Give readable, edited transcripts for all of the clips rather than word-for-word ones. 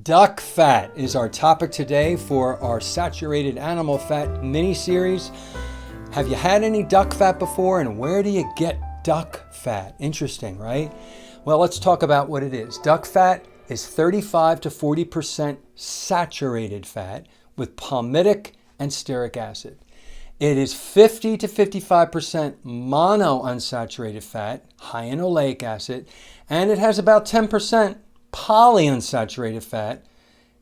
Duck fat is our topic today for our saturated animal fat mini-series. Have you had any duck fat before, and where do you get duck fat? Interesting, right? Well, let's talk about what it is. Duck fat is 35 to 40% saturated fat with palmitic and stearic acid. It is 50 to 55% monounsaturated fat, high in oleic acid, and it has about 10% polyunsaturated fat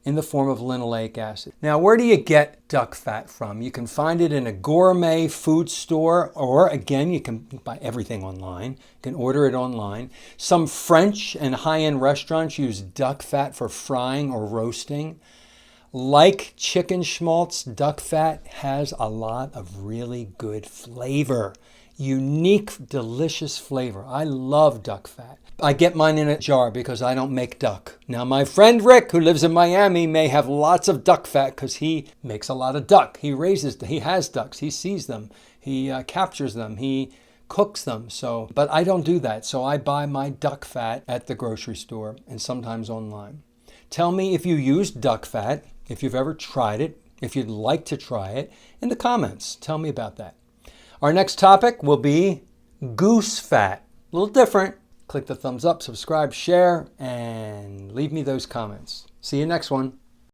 in the form of linoleic acid. Now, where do you get duck fat from? You can find it in a gourmet food store, or again, you can buy everything online. You can order it online. Some French and high-end restaurants use duck fat for frying or roasting. Like chicken schmaltz, duck fat has a lot of really good flavor. Unique, delicious flavor. I love duck fat. I get mine in a jar because I don't make duck. Now, my friend Rick, who lives in Miami, may have lots of duck fat because he makes a lot of duck. He has ducks. He sees them. He captures them. He cooks them. But I don't do that. So I buy my duck fat at the grocery store and sometimes online. Tell me if you use duck fat, if you've ever tried it, if you'd like to try it, in the comments. Tell me about that. Our next topic will be goose fat. A little different. Click the thumbs up, subscribe, share, and leave me those comments. See you next one.